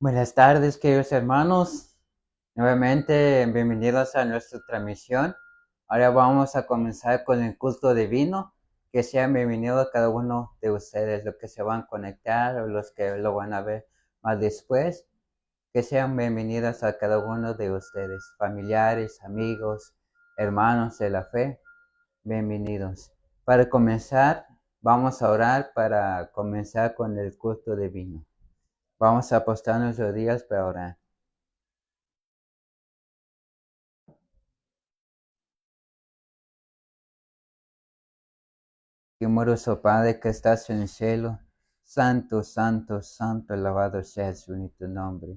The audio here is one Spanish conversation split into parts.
Buenas tardes, queridos hermanos. Nuevamente, bienvenidos a nuestra transmisión. Ahora vamos a comenzar con el culto divino. Que sean bienvenidos cada uno de ustedes, los que se van a conectar o los que lo van a ver más después. Que sean bienvenidos a cada uno de ustedes, familiares, amigos, hermanos de la fe. Bienvenidos. Para comenzar, vamos a orar para comenzar con el culto divino. Vamos a postar nuestros días para orar. Amoroso Padre que estás en el cielo, santo, santo, santo, alabado sea su único nombre.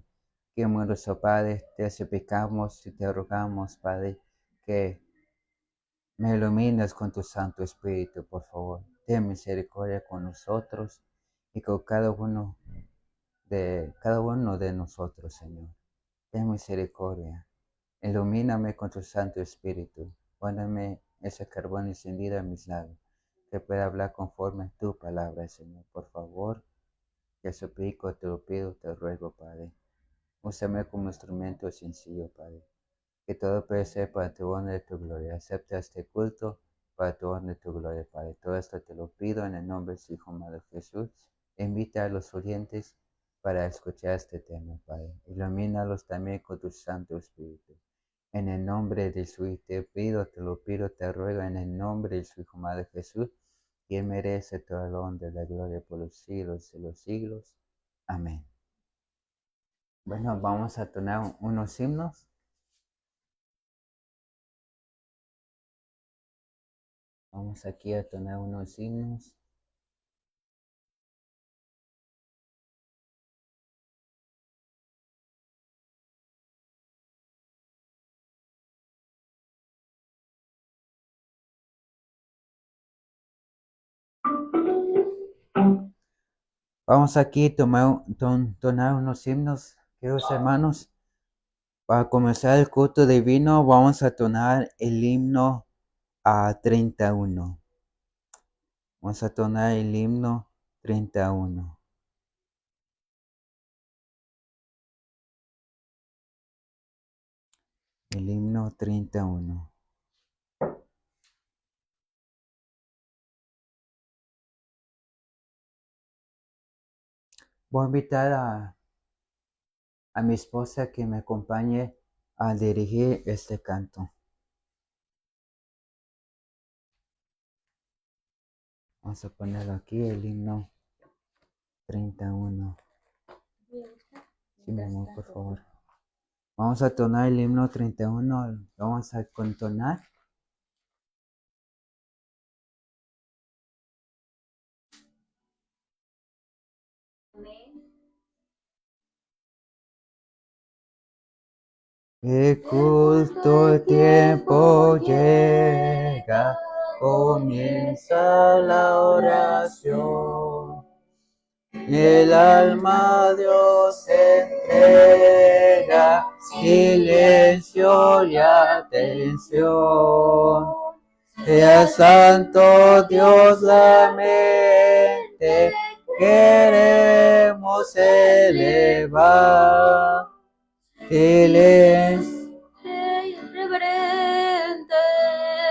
Amoroso Padre, te suplicamos y te rogamos, Padre, que me ilumines con tu Santo Espíritu, por favor. Ten misericordia con nosotros y con cada uno de nosotros, Señor. Ten misericordia. Ilumíname con tu Santo Espíritu. Póneme ese carbón encendido en mis labios, que pueda hablar conforme a tu palabra, Señor. Por favor, te suplico, te lo pido, te ruego, Padre. Úsame como instrumento sencillo, Padre. Que todo puede ser para tu honra y tu gloria. Acepta este culto para tu honra y tu gloria, Padre. Todo esto te lo pido en el nombre de su Hijo amado Jesús. Invita a los oyentes para escuchar este tema, Padre. Ilumínalos también con tu Santo Espíritu. En el nombre de su Hijo te pido, te lo pido, te ruego, en el nombre de su Hijo amado Jesús, que merece todo el honor y la gloria por los siglos de los siglos. Amén. Bueno, vamos a tonar unos himnos. Vamos aquí a tonar unos himnos. Vamos aquí a tonar unos himnos, queridos hermanos. Para comenzar el culto divino, vamos a tonar el himno a 31. Vamos a tonar el himno 31. El himno 31. Voy a invitar a mi esposa que me acompañe a dirigir este canto. Vamos a ponerlo aquí, el himno 31. Sí, mi amor, por favor. Vamos a tonar el himno 31. Vamos a contonar. El culto tiempo llega, comienza la oración. El alma a Dios entrega, silencio y atención. Sea santo Dios la mente, queremos elevar. Silencio reverente,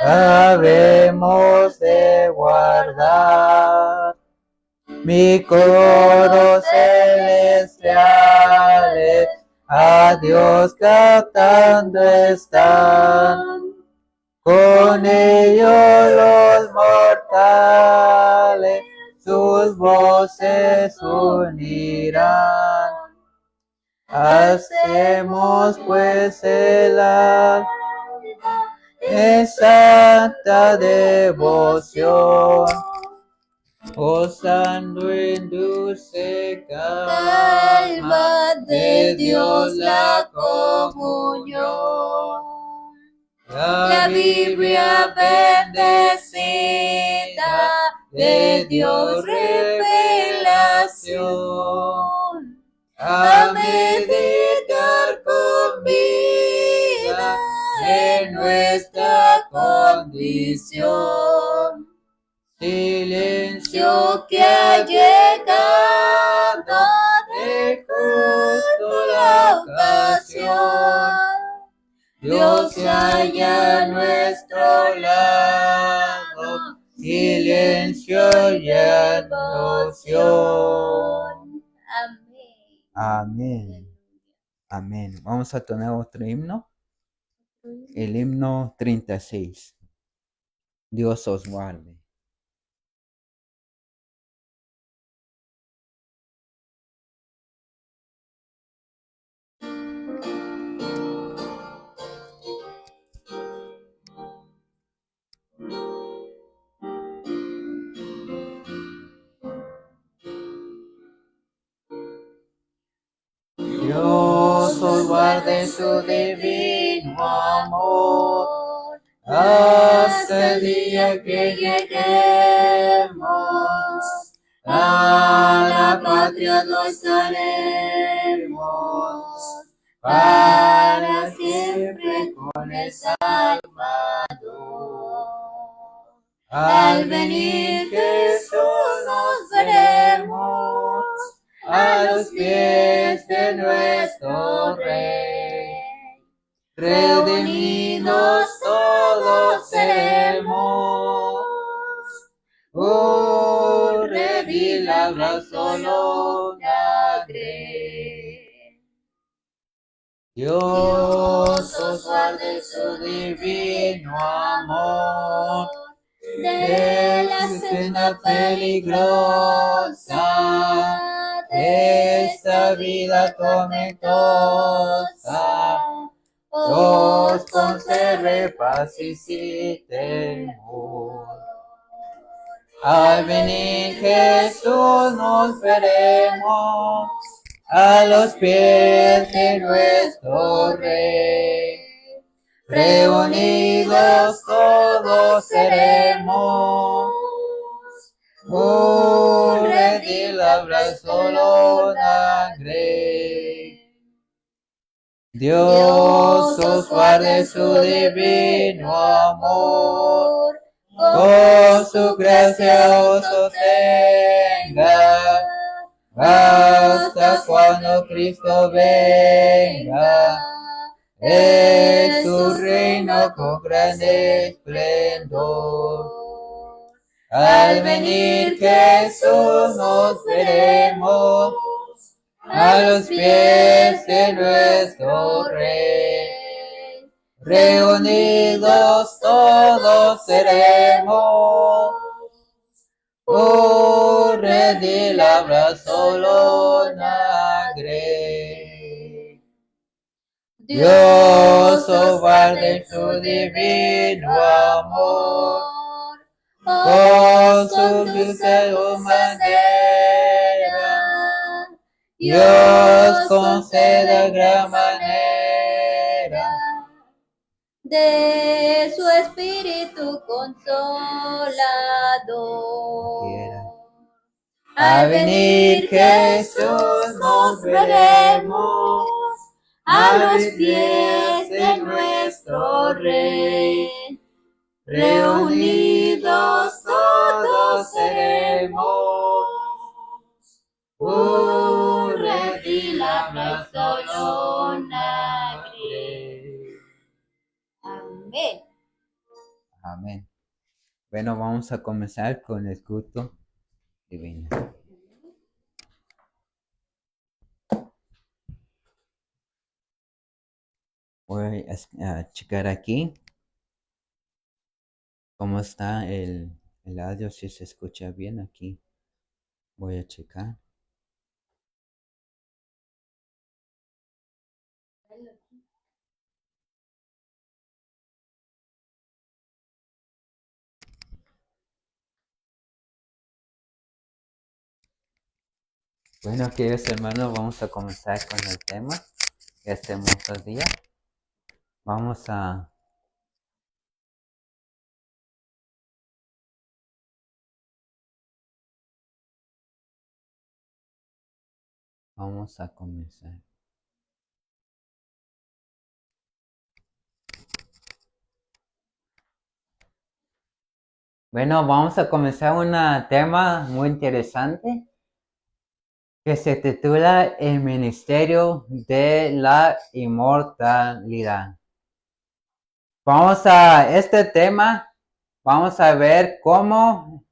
habemos de guardar. Mi coro celestiales a Dios cantando están. Con ellos los mortales sus voces unirán. Hacemos pues el alma en santa devoción, osando en dulce calma de Dios la comunión. La Biblia bendecida de Dios revelación, a meditar con vida en nuestra condición. Silencio que ha llegado de justo Dios se halla a nuestro lado, silencio y adoración. Amén. Amén. Vamos a tocar otro himno. El himno 36. Dios os guarde. Dios os guarde en su divino amor, hasta el día que lleguemos a la patria gozaremos para siempre con el Salvador. Al venir Jesús nos veremos a los pies de nuestro Rey. Redimidos todos seremos, un redil habrá solo una grey. Dios os guarde su divino amor, de la senda peligrosa, de esta vida tormentosa, os conserve paz y sin temor. Al venir Jesús nos veremos a los pies de nuestro Rey. Reunidos todos seremos, un redil habrá solo una grey. Dios os guarde su divino amor, con su gracia os sostenga, hasta cuando Cristo venga, en su reino con grande esplendor. Al venir Jesús nos veremos a los pies de nuestro Rey. Reunidos todos seremos, un redil habrá solo una grey. Dios os guarde en su divino amor, con su dulce manera, Dios conceda gran manera de su espíritu consolador. Al venir Jesús nos veremos a los pies de nuestro Rey. Reunidos todos seremos, un redil habrá solo una grey. Amén. Amén. Bueno, vamos a comenzar con el culto divino. Voy a checar aquí cómo está el audio, si se escucha bien aquí. Voy a checar. Bueno, queridos hermanos, vamos a comenzar con el tema de este hermoso día. Vamos a comenzar. Bueno, vamos a comenzar un tema muy interesante que se titula El Ministerio de la Inmortalidad. Vamos a este tema, vamos a ver cómo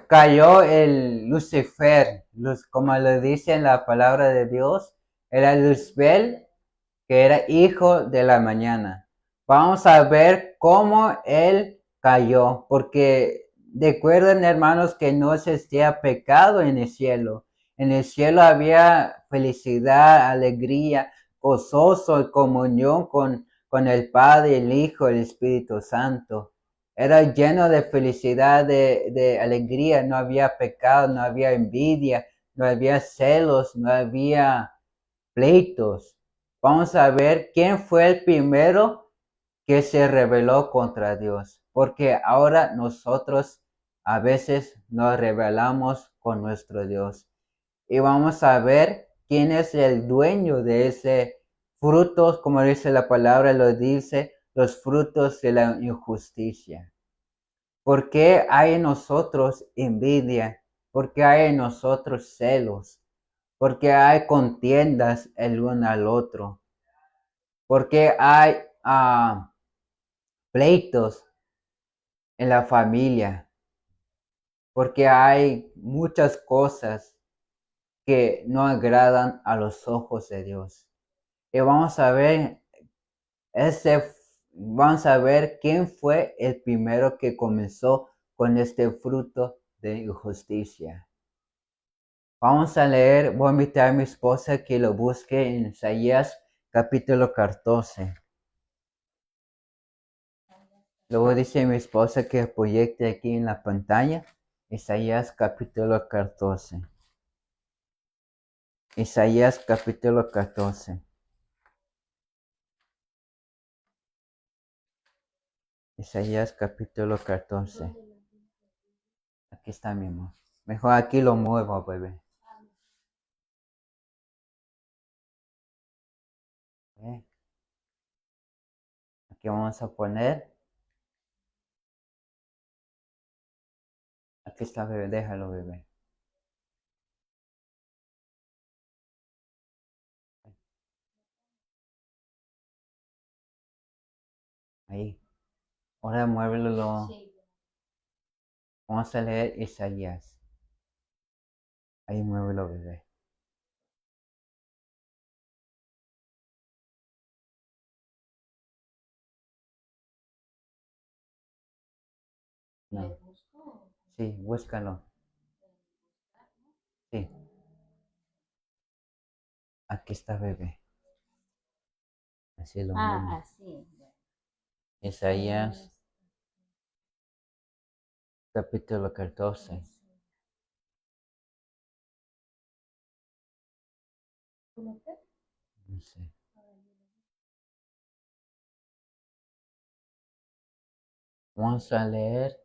cayó el Lucifer, como lo dice en la palabra de Dios, era Luzbel, que era hijo de la mañana. Vamos a ver cómo él cayó, porque recuerden, hermanos, que no existía pecado en el cielo. En el cielo había felicidad, alegría, gozoso y comunión con el Padre, el Hijo, el Espíritu Santo. Era lleno de felicidad, de alegría, no había pecado, no había envidia, no había celos, no había pleitos. Vamos a ver quién fue el primero que se rebeló contra Dios, porque ahora nosotros a veces nos rebelamos con nuestro Dios. Y vamos a ver quién es el dueño de ese fruto, como dice la palabra, lo dice, los frutos de la injusticia. ¿Por qué hay en nosotros envidia? ¿Por qué hay en nosotros celos? ¿Por qué hay contiendas el uno al otro? ¿Por qué hay pleitos en la familia? Porque hay muchas cosas que no agradan a los ojos de Dios. Y ese, vamos a ver quién fue el primero que comenzó con este fruto de injusticia. Vamos a leer, voy a invitar a mi esposa que lo busque en Isaías capítulo 14. Luego dice mi esposa que proyecte aquí en la pantalla Isaías capítulo 14. Isaías capítulo 14. Isaías capítulo 14. Aquí está mi amor. Mejor aquí lo muevo, bebé. Aquí vamos a poner. Aquí está, bebé. Déjalo, bebé. Ahí. Ahora muévelo. Sí. Vamos a leer Isaías. Ahí muévelo, bebé. No. Sí, búscalo. Sí. Aquí está, bebé. Así lo muevo. Así. Isaías capítulo 14. No sé. Vamos a leer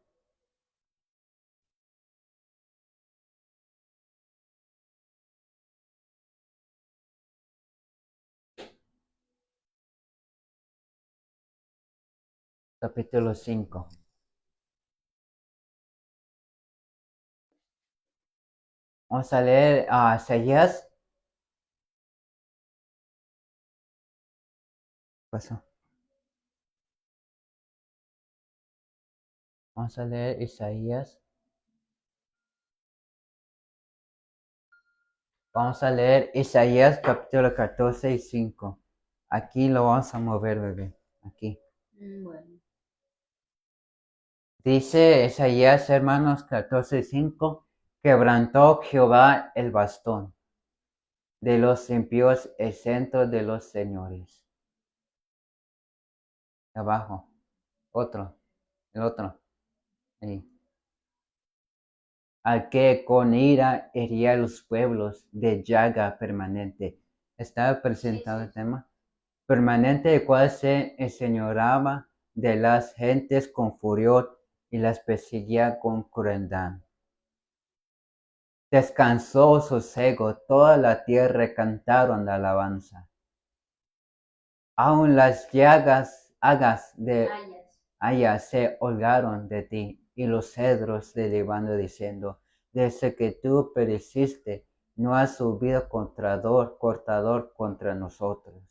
capítulo 5. Vamos a leer a Isaías. ¿Qué pasó? Vamos a leer Isaías. Vamos a leer Isaías capítulo 14 y 5. Aquí lo vamos a mover, bebé. Aquí. Bueno. Dice Isaías, hermanos, 14 y 5. Quebrantó Jehová el bastón de los impíos, el centro de los señores. Abajo. Otro. El otro. Ahí. Al que con ira hería los pueblos de llaga permanente. ¿Está presentado el tema? Permanente, el cual se enseñoreaba de las gentes con furor y las perseguía con crueldad. Descansó sosiego, toda la tierra cantaron la alabanza. Aun las hagas de Haya se holgaron de ti, y los cedros de Líbano diciendo, desde que tú pereciste, no has subido cortador contra nosotros.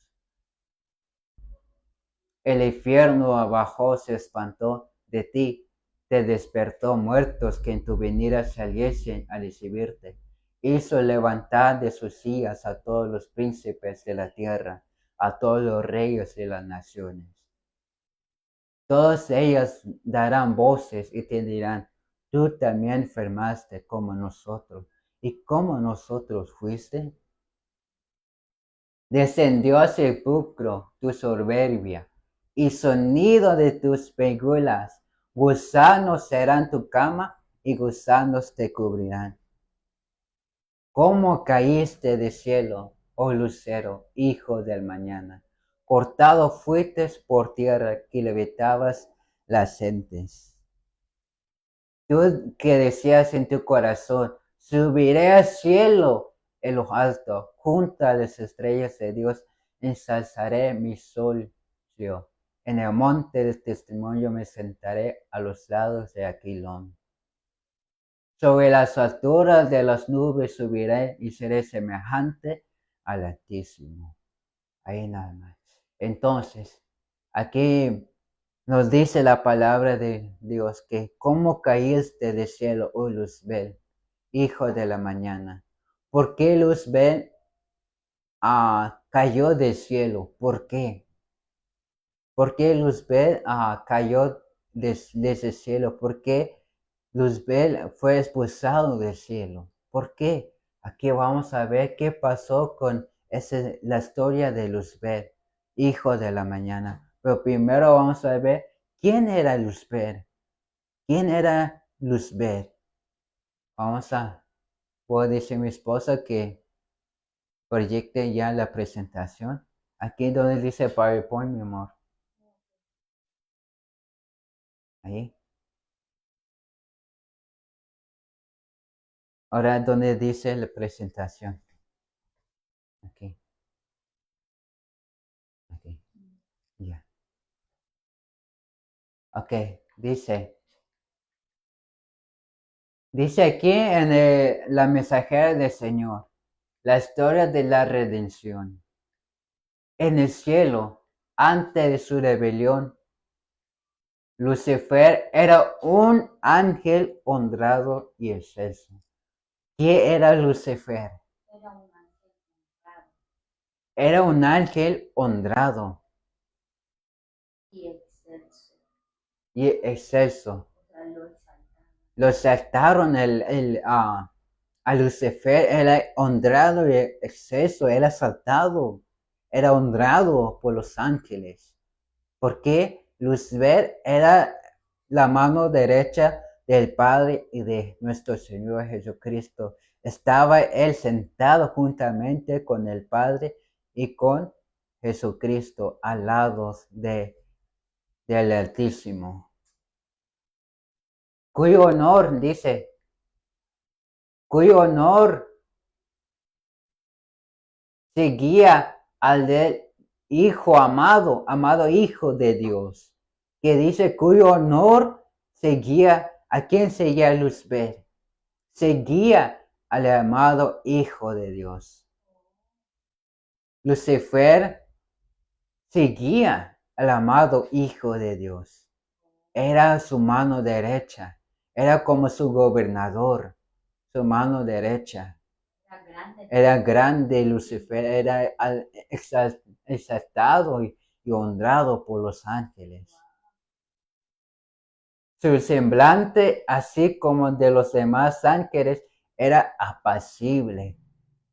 El infierno abajo se espantó de ti, te despertó muertos que en tu venida saliesen a recibirte. Hizo levantar de sus sillas a todos los príncipes de la tierra, a todos los reyes de las naciones. Todas ellas darán voces y te dirán, tú también enfermaste como nosotros, y como nosotros fuiste. Descendió al sepulcro tu soberbia, y sonido de tus pegulas, gusanos serán tu cama, y gusanos te cubrirán. ¿Cómo caíste del cielo, oh lucero, hijo del mañana? Cortado fuiste por tierra, que levitabas las gentes. Tú que decías en tu corazón, subiré al cielo en lo alto, junto a las estrellas de Dios, ensalzaré mi sol. En el monte del testimonio me sentaré a los lados de Aquilón. Sobre las alturas de las nubes subiré y seré semejante al Altísimo. Ahí nada más. Entonces, aquí nos dice la palabra de Dios que cómo caíste del cielo, oh Luzbel, hijo de la mañana. ¿Por qué Luzbel cayó del cielo? ¿Por qué? ¿Por qué Luzbel cayó desde el cielo? ¿Por qué Luzbel fue expulsado del cielo? ¿Por qué? Aquí vamos a ver qué pasó con la historia de Luzbel, hijo de la mañana. Pero primero vamos a ver quién era Luzbel. ¿Quién era Luzbel? Puedo decir a mi esposa que proyecte ya la presentación. Aquí donde dice PowerPoint, mi amor. Ahí. Ahora, ¿dónde dice la presentación? Aquí. Aquí. Ya. Ok, dice aquí en la mensajera del Señor, la historia de la redención. En el cielo, antes de su rebelión, Lucifer era un ángel honrado y excelso. ¿Qué era Lucifer? Era un ángel honrado y excelso. Lo exaltaron a Lucifer, era honrado y excelso, era exaltado, era honrado por los ángeles. Porque Lucifer era la mano derecha del Padre y de nuestro Señor Jesucristo. Estaba él sentado juntamente con el Padre y con Jesucristo al lado del Altísimo. Cuyo honor, dice, cuyo honor seguía al del Hijo amado, amado Hijo de Dios, que dice cuyo honor seguía, ¿a quién seguía Luzbel? Seguía al amado Hijo de Dios. Lucifer seguía al amado Hijo de Dios. Era su mano derecha, era como su gobernador, su mano derecha. Era grande Lucifer, era exaltado y honrado por los ángeles. Su semblante, así como de los demás ángeles, era apacible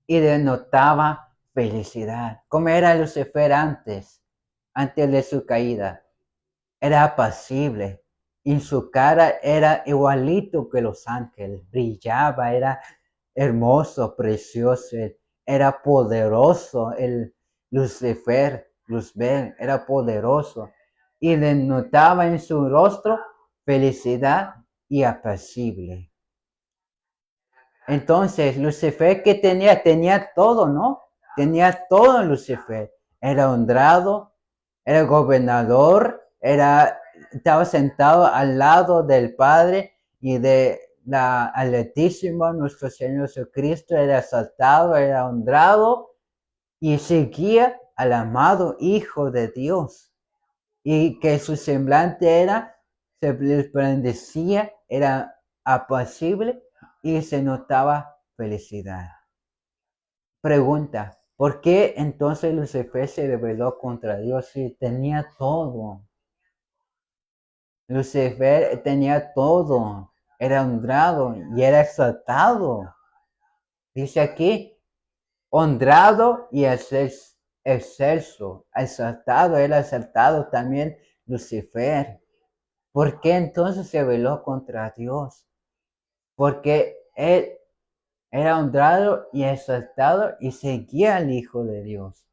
y denotaba felicidad. ¿Cómo era Lucifer antes de su caída? Era apacible y su cara era igualito que los ángeles, brillaba, era hermoso, precioso, era poderoso, el Lucifer, Luzbel, era poderoso y denotaba en su rostro felicidad y apacible. Entonces, Lucifer, ¿qué tenía? Tenía todo, ¿no? Tenía todo Lucifer. Era honrado, era gobernador, estaba sentado al lado del Padre y al Altísimo, nuestro Señor Jesucristo, era exaltado, era honrado y seguía al amado Hijo de Dios. y que su semblante se resplandecía, era apacible y se notaba felicidad. Pregunta, ¿por qué entonces Lucifer se rebeló contra Dios si tenía todo? Lucifer tenía todo, era honrado y era exaltado. Dice aquí, honrado y excelso, exaltado, era exaltado también Lucifer. ¿Por qué entonces se rebeló contra Dios? Porque él era honrado y exaltado y seguía al Hijo de Dios.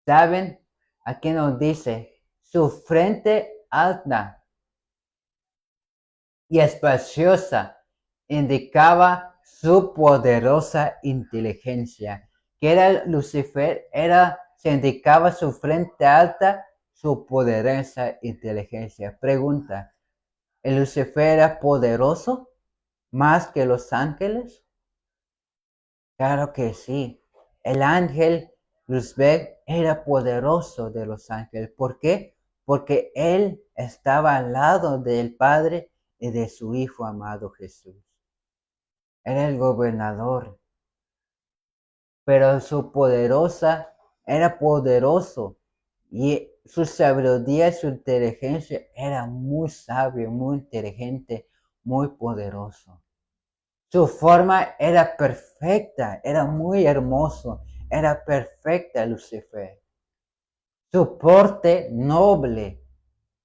¿Saben? Aquí nos dice, su frente alta y espaciosa indicaba su poderosa inteligencia. Que era Lucifer, se indicaba su frente alta, su poderosa inteligencia. Pregunta, ¿el Lucifer era poderoso más que los ángeles? Claro que sí. El ángel Lucifer era poderoso de los ángeles. ¿Por qué? Porque él estaba al lado del Padre y de su Hijo amado Jesús. Era el gobernador, pero era poderoso y su sabiduría y su inteligencia era muy sabio, muy inteligente, muy poderoso. Su forma era perfecta, era muy hermoso, era perfecta Lucifer. Su porte noble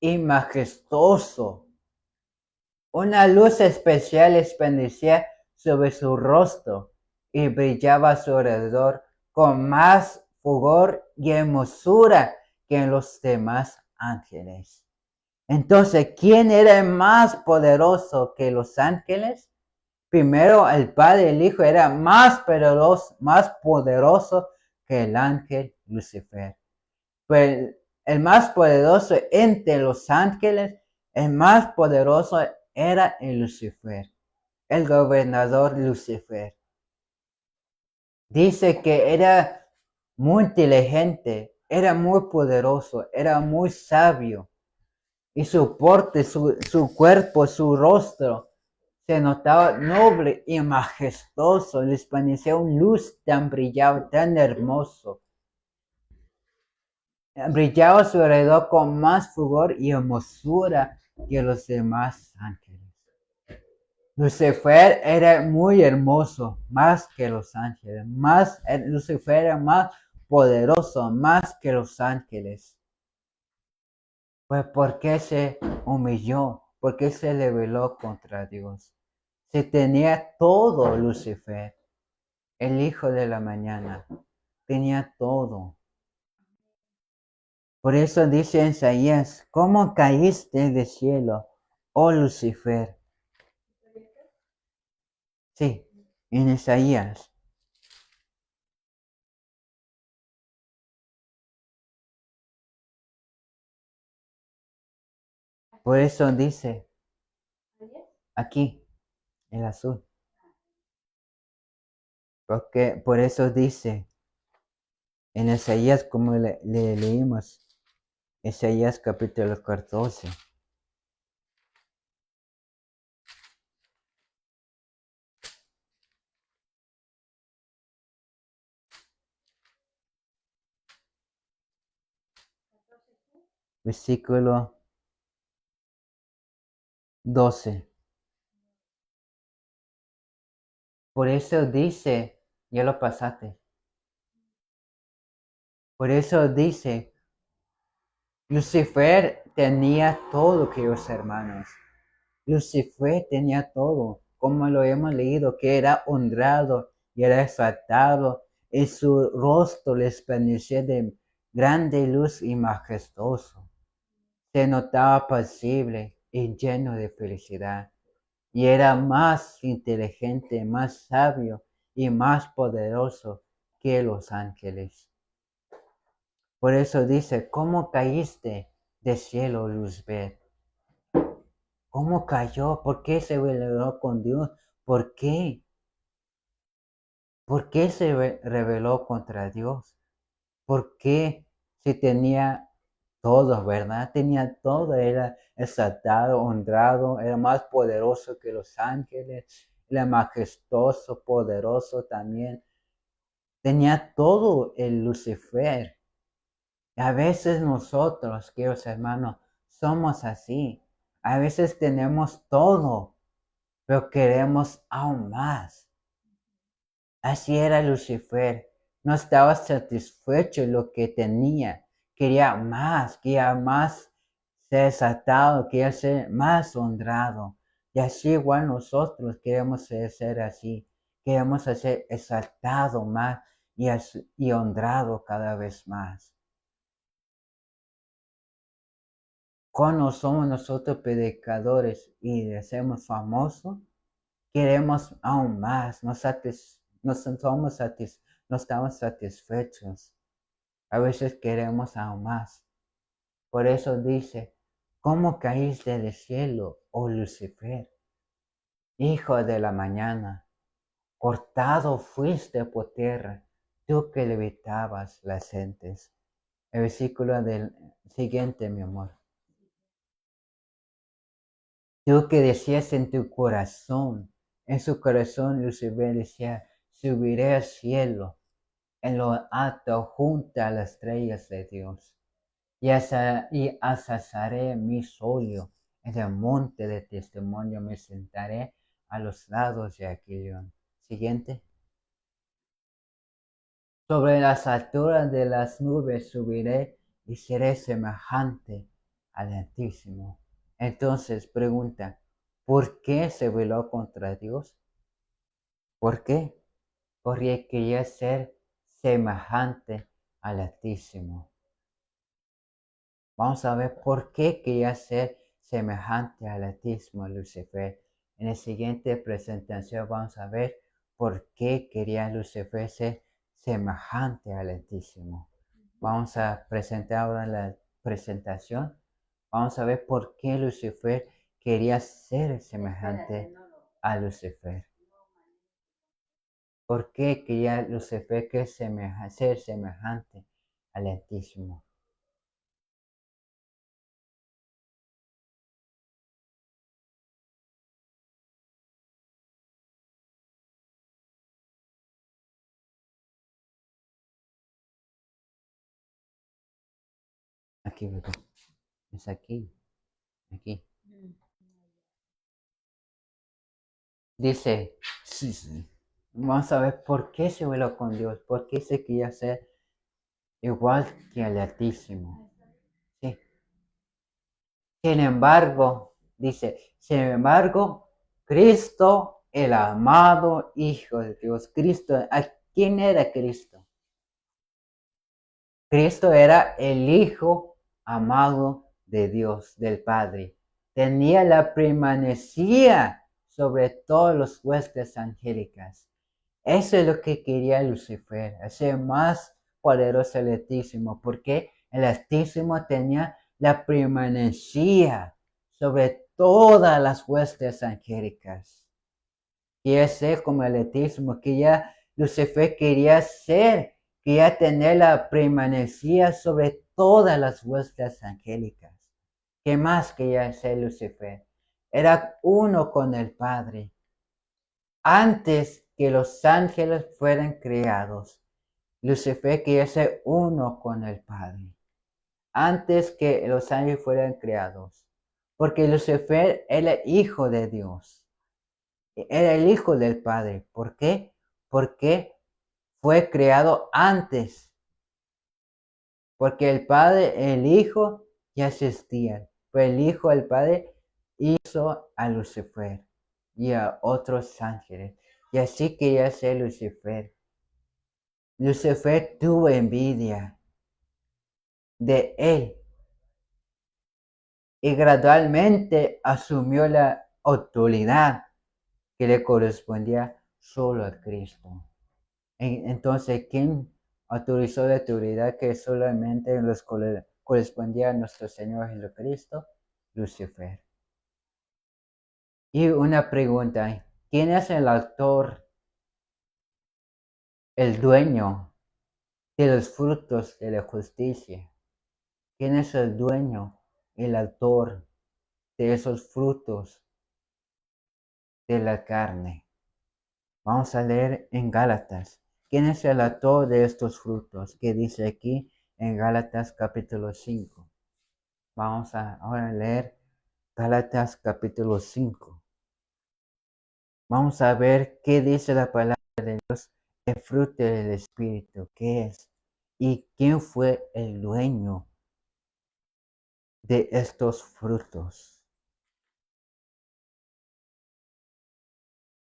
y majestuoso. Una luz especial resplandecía sobre su rostro y brillaba a su alrededor con más fulgor y hermosura que en los demás ángeles. Entonces, ¿quién era más poderoso que los ángeles? Primero, el Padre y el Hijo era más poderoso que el ángel Lucifer. Pues el más poderoso entre los ángeles, el más poderoso era el Lucifer, el gobernador Lucifer. Dice que era muy inteligente, era muy poderoso, era muy sabio. Y su porte, su cuerpo, su rostro se notaba noble y majestuoso, les parecía una luz tan brillante, tan hermoso. Brillaba a su alrededor con más fulgor y hermosura que los demás ángeles. Lucifer era muy hermoso, más que los ángeles. Lucifer era más poderoso, más que los ángeles. Pues ¿por qué se humilló? ¿Por qué se rebeló contra Dios? Se tenía todo Lucifer, el hijo de la mañana. Tenía todo. Por eso dice en Isaías, ¿cómo caíste del cielo, oh Lucifer? Sí, en Isaías. Por eso dice, aquí, el azul. Porque por eso dice, en Isaías, como le leímos, Isaías capítulo 14. Versículo 12. Por eso dice, ya lo pasaste. Por eso dice, Lucifer tenía todo, queridos hermanos. Lucifer tenía todo, como lo hemos leído, que era honrado y era exaltado, y su rostro resplandecía de grande luz y majestuoso. Se notaba apacible y lleno de felicidad, y era más inteligente, más sabio y más poderoso que los ángeles. Por eso dice, ¿cómo caíste del cielo, Lucifer? ¿Cómo cayó? ¿Por qué se rebeló con Dios? ¿Por qué? ¿Por qué se rebeló contra Dios? ¿Por qué si tenía todo, ¿verdad? Tenía todo, era exaltado, honrado, era más poderoso que los ángeles, era majestuoso, poderoso también. Tenía todo el Lucifer. A veces nosotros, queridos hermanos, somos así. A veces tenemos todo, pero queremos aún más. Así era Lucifer. No estaba satisfecho en lo que tenía. Quería más ser exaltado, quería ser más honrado. Y así igual nosotros queremos ser así. Queremos ser exaltado más y honrado cada vez más. Cuando somos nosotros predicadores y hacemos famosos, queremos aún más, no estamos satisfechos. A veces queremos aún más. Por eso dice, ¿cómo caíste del cielo, oh Lucifer, hijo de la mañana? Cortado fuiste por tierra, tú que levitabas las gentes. El versículo del siguiente, mi amor. Tú que decías en su corazón Lucifer decía, subiré al cielo, en lo alto junto a las estrellas de Dios, y asazaré mi solio, en el monte de testimonio me sentaré a los lados de Aquilión. Siguiente. Sobre las alturas de las nubes subiré y seré semejante al Altísimo. Entonces pregunta, ¿por qué se veló contra Dios? ¿Por qué? Porque quería ser semejante al Altísimo. Vamos a ver por qué quería ser semejante al Altísimo Lucifer. En la siguiente presentación vamos a ver por qué quería Lucifer ser semejante al Altísimo. Vamos a presentar ahora la presentación. Vamos a ver por qué Lucifer quería ser semejante a Lucifer. ¿Por qué quería Lucifer ser semejante al Altísimo? Aquí, bebé. Es aquí. Aquí. Dice, sí. Vamos a ver por qué se veló con Dios, por qué se quería ser igual que el Altísimo. Sí. Sin embargo, dice, sin embargo, Cristo, el amado Hijo de Dios, Cristo, ¿a quién era Cristo? Cristo era el Hijo amado de Dios, del Padre. Tenía la primacía sobre todos los huestes angélicas. Eso es lo que quería Lucifer, hacer más poderoso el Altísimo, porque el Altísimo tenía la primacía sobre todas las huestes angélicas. Quiere ser como el Altísimo, que ya Lucifer quería tener la primacía sobre todas las huestes angélicas. ¿Qué más quería ser Lucifer? Era uno con el Padre. Antes que los ángeles fueran creados, Lucifer quería ser uno con el Padre. Antes que los ángeles fueran creados. Porque Lucifer era el hijo de Dios. Era el hijo del Padre. ¿Por qué? Porque fue creado antes. Porque el Padre, el Hijo ya existían. Pero el Hijo del Padre hizo a Lucifer y a otros ángeles. Y así quería ser Lucifer. Lucifer tuvo envidia de él y gradualmente asumió la autoridad que le correspondía solo a Cristo. Entonces, ¿quién autorizó la autoridad que solamente les correspondía a nuestro Señor Jesucristo? Lucifer. Y una pregunta, ¿quién es el autor, el dueño de los frutos de la justicia? ¿Quién es el dueño, el autor de esos frutos de la carne? Vamos a leer en Gálatas. ¿Quién es el autor de estos frutos? ¿Qué dice aquí en Gálatas capítulo 5? Vamos a ahora leer Gálatas capítulo 5. Vamos a ver qué dice la palabra de Dios, el fruto del Espíritu, qué es y quién fue el dueño de estos frutos.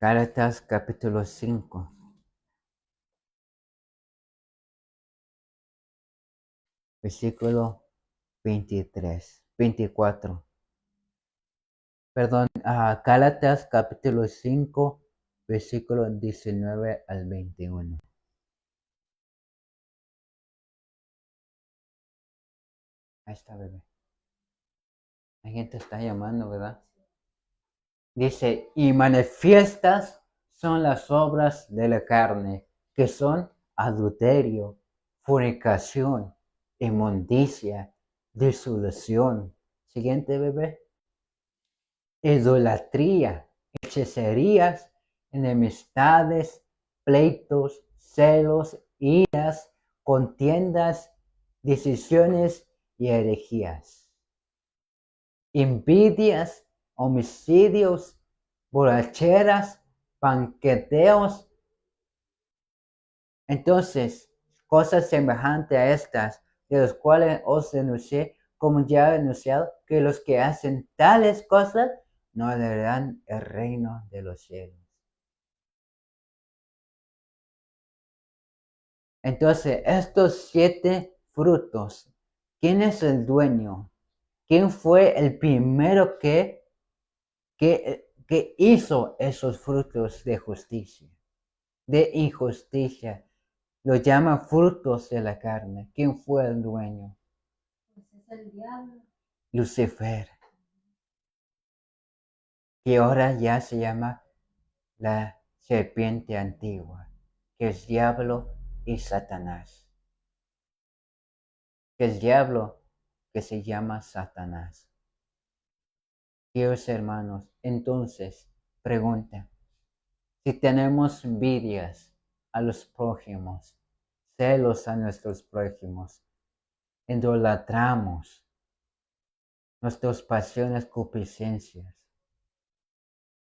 Gálatas capítulo 5, versículo 24. Perdón, Gálatas capítulo 5, versículo 19 al 21. Ahí está, bebé. La gente está llamando, ¿verdad? Dice, y manifiestas son las obras de la carne, que son adulterio, fornicación, inmundicia, disolución. Siguiente, bebé. Idolatría, hechicerías, enemistades, pleitos, celos, iras, contiendas, decisiones y herejías, envidias, homicidios, borracheras, banqueteos. Entonces, cosas semejantes a estas, de las cuales os denuncié, como ya he anunciado, que los que hacen tales cosas no heredarán el reino de los cielos. Entonces, estos 7 frutos, ¿quién es el dueño? ¿Quién fue el primero que hizo esos frutos de justicia, de injusticia? Lo llaman frutos de la carne. ¿Quién fue el dueño? Pues es el diablo. Lucifer, que ahora ya se llama la serpiente antigua, que es diablo y Satanás. Que es diablo que se llama Satanás. Queridos hermanos, entonces, pregunta, si tenemos envidias a los prójimos, celos a nuestros prójimos, idolatramos nuestras pasiones, concupiscencias,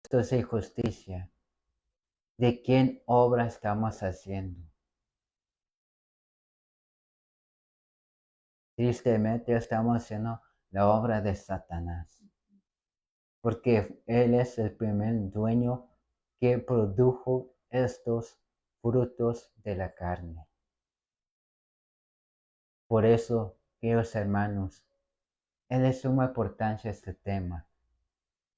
esto es injusticia, ¿de quién obra estamos haciendo? Tristemente estamos haciendo la obra de Satanás, porque Él es el primer dueño que produjo estos frutos de la carne. Por eso, queridos hermanos, es de suma importancia este tema,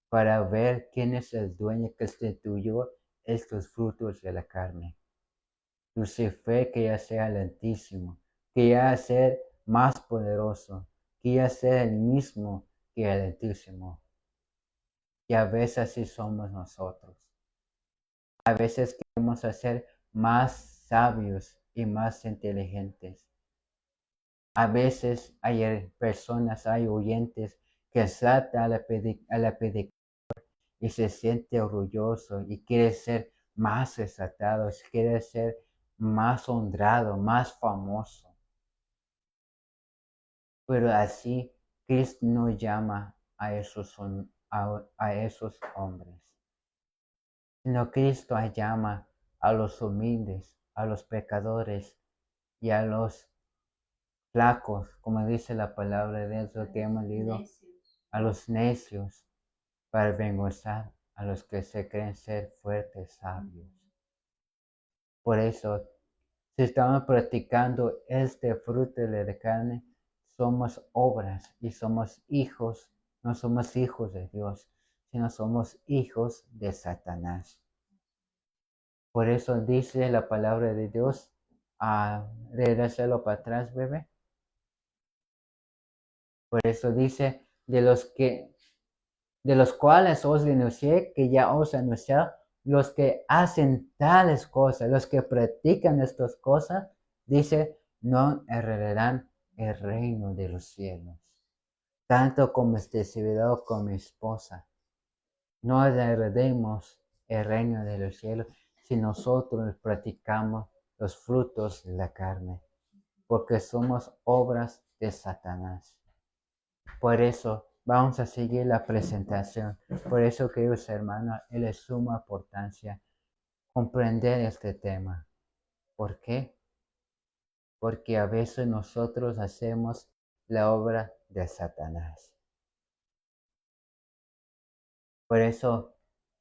para ver quién es el dueño que instituyó estos frutos de la carne. Lucifer, que ya sea el Altísimo, que ya ser más poderoso, que ya sea el mismo que el Altísimo. Y a veces así somos nosotros. A veces queremos ser más sabios y más inteligentes. A veces hay personas, hay oyentes que saltan a la pedicura y se siente orgulloso y quiere ser más exaltado, quiere ser más honrado, más famoso. Pero así Cristo no llama a esos hombres, sino Cristo llama a los humildes, a los pecadores y a los flacos, como dice la palabra de Dios, lo que hemos leído, a los necios, para avergonzar a los que se creen ser fuertes, sabios. Por eso, si estamos practicando este fruto de la carne, somos obras y somos hijos, no somos hijos de Dios, sino somos hijos de Satanás. Por eso dice la palabra de Dios, regresarlo para atrás, bebé. Por eso dice, de los cuales os denuncié, que ya os anunciado, los que hacen tales cosas, los que practican estas cosas, dice, no heredarán el reino de los cielos. Tanto como esté celebrado con mi esposa, no heredemos el reino de los cielos si nosotros practicamos los frutos de la carne, porque somos obras de Satanás. Por eso vamos a seguir la presentación. Por eso, queridos hermanos, es de suma importancia comprender este tema. ¿Por qué? Porque a veces nosotros hacemos la obra de Satanás. Por eso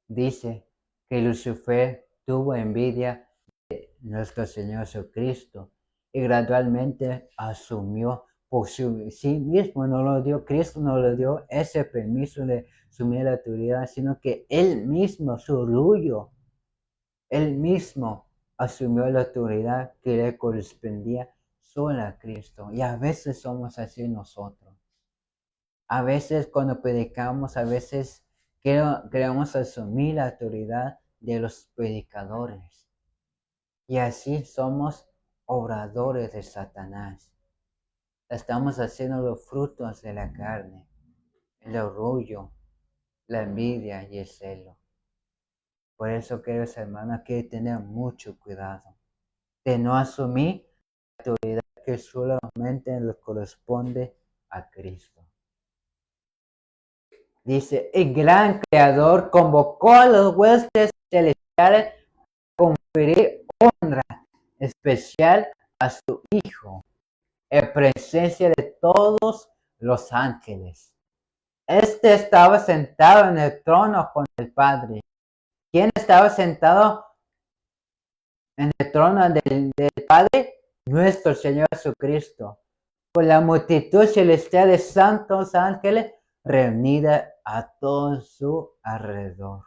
dice que Lucifer tuvo envidia de nuestro Señor Jesucristo y gradualmente asumió por sí mismo, no lo dio, Cristo no le dio ese permiso de asumir la autoridad, sino que él mismo, su orgullo, él mismo asumió la autoridad que le correspondía solo a Cristo. Y a veces somos así nosotros. A veces cuando predicamos, a veces queremos asumir la autoridad de los predicadores. Y así somos obradores de Satanás. Estamos haciendo los frutos de la carne, el orgullo, la envidia y el celo. Por eso, queridos hermanos, hay que tener mucho cuidado de no asumir la autoridad que solamente le corresponde a Cristo. Dice, el gran creador convocó a los huestes celestiales a conferir honra especial a su Hijo, en presencia de todos los ángeles. Este estaba sentado en el trono con el Padre. ¿Quién estaba sentado en el trono del Padre? Nuestro Señor Jesucristo. Con la multitud celestial de santos ángeles reunida a todo su alrededor.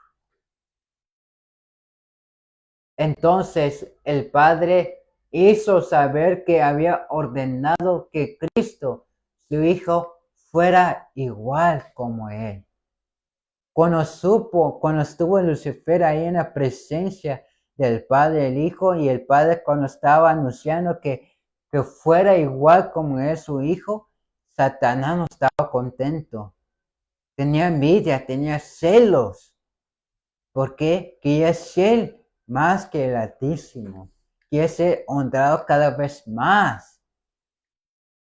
Entonces el Padre hizo saber que había ordenado que Cristo, su Hijo, fuera igual como Él. Cuando estuvo Lucifer ahí en la presencia del Padre, el Hijo, y el Padre cuando estaba anunciando que fuera igual como Él, su Hijo, Satanás no estaba contento. Tenía envidia, tenía celos. ¿Por qué? Quería ser más que el Altísimo. Quiere ser honrado cada vez más.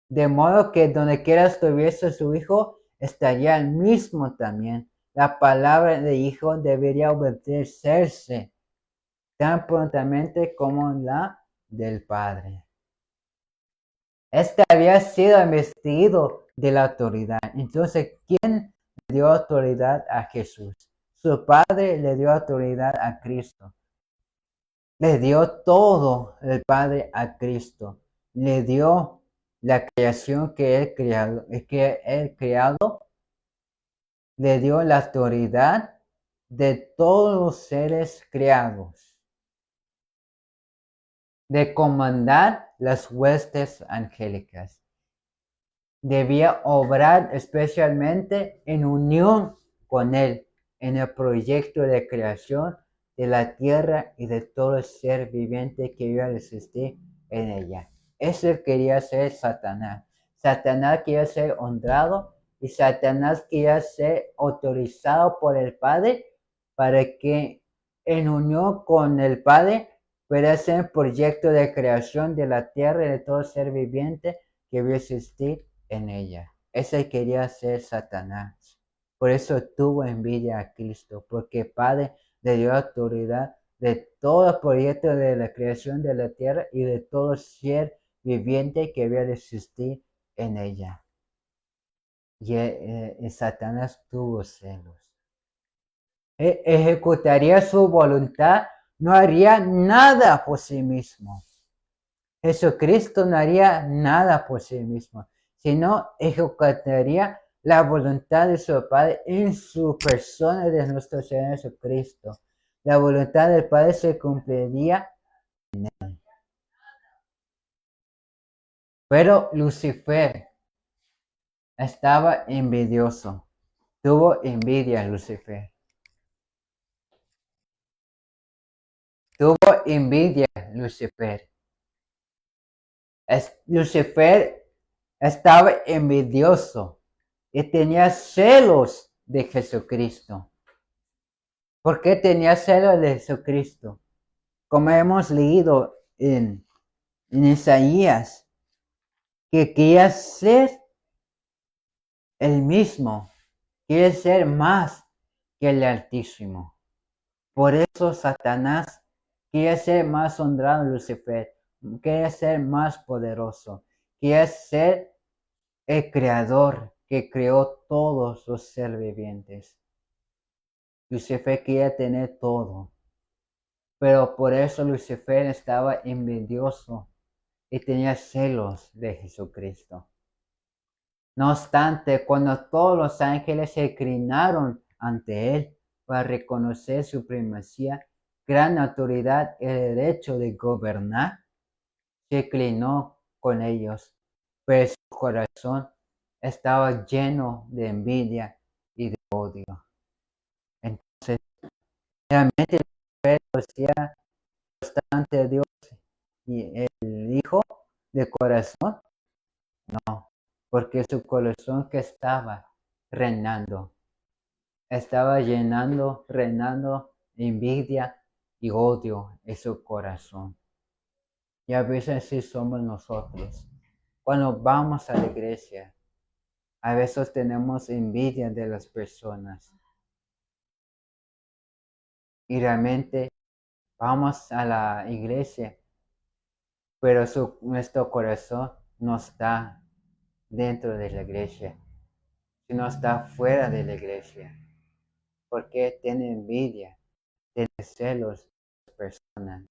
De modo que donde quiera estuviese su Hijo, estaría el mismo también. La palabra de Hijo debería obedecerse tan prontamente como la del Padre. Este había sido investido de la autoridad. Entonces, ¿quién le dio autoridad a Jesús? Su Padre le dio autoridad a Cristo. Le dio todo el Padre a Cristo. Le dio la creación que Él creado. Le dio la autoridad de todos los seres creados, de comandar las huestes angélicas. Debía obrar especialmente en unión con Él en el proyecto de creación de la tierra y de todo ser viviente que iba a existir en ella. Eso quería ser Satanás. Satanás quería ser honrado y Satanás quería ser autorizado por el Padre para que en unión con el Padre pueda ser el proyecto de creación de la tierra y de todo ser viviente que iba a existir en ella. Ese quería ser Satanás. Por eso tuvo envidia a Cristo, porque el Padre le dio autoridad de todo el proyecto de la creación de la tierra y de todo ser viviente que había de existir en ella. Y Satanás tuvo celos. Ejecutaría su voluntad, no haría nada por sí mismo. Jesucristo no haría nada por sí mismo, sino ejecutaría la voluntad de su Padre en su persona de nuestro Señor Jesucristo. La voluntad del Padre se cumpliría en él. Pero Lucifer estaba envidioso. Tuvo envidia Lucifer. Tuvo envidia Lucifer. Lucifer estaba envidioso y tenía celos de Jesucristo. ¿Por qué tenía celos de Jesucristo? Como hemos leído en Isaías, que quería ser el mismo, quiere ser más que el Altísimo. Por eso Satanás quiere ser más honrado, Lucifer, quiere ser más poderoso, quiere ser el creador que creó todos los seres vivientes. Lucifer quería tener todo, pero por eso Lucifer estaba envidioso y tenía celos de Jesucristo. No obstante, cuando todos los ángeles se inclinaron ante él para reconocer su primacía, gran autoridad y el derecho de gobernar, se inclinó con ellos, pero su corazón estaba lleno de envidia y de odio. Entonces, realmente Pedro decía ante Dios y el Hijo de corazón, no, porque su corazón que estaba reinando, estaba reinando envidia y odio en su corazón. Y a veces así somos nosotros. Cuando vamos a la iglesia, a veces tenemos envidia de las personas. Y realmente vamos a la iglesia, pero nuestro corazón no está dentro de la iglesia, sino está fuera de la iglesia. Porque tiene envidia, tiene celos de las personas.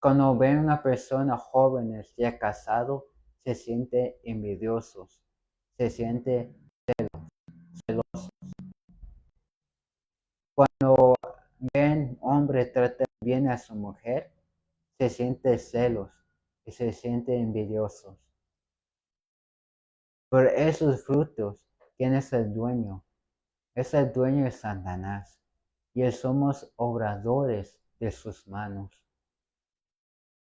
Cuando ven una persona joven ya casado, se siente envidiosos, se siente celosos. Cuando ven hombre trata bien a su mujer, se siente celos y se siente envidiosos. Por esos frutos, ¿quién es el dueño? Es el dueño de Satanás, y somos obradores de sus manos,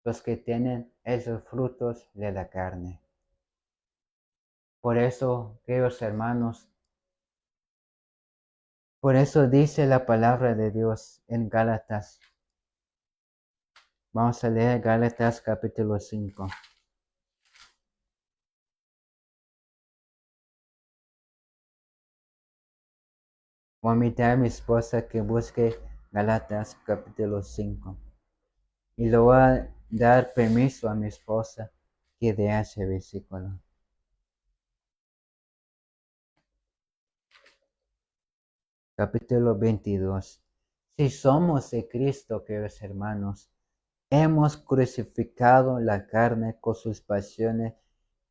los que tienen esos frutos de la carne. Por eso, queridos hermanos, por eso dice la palabra de Dios en Gálatas. Vamos a leer Gálatas capítulo 5. Voy a invitar a mi esposa que busque Gálatas capítulo 5. Y le voy a dar permiso a mi esposa que lea ese versículo. Capítulo 22. Si somos de Cristo, queridos hermanos, hemos crucificado la carne con sus pasiones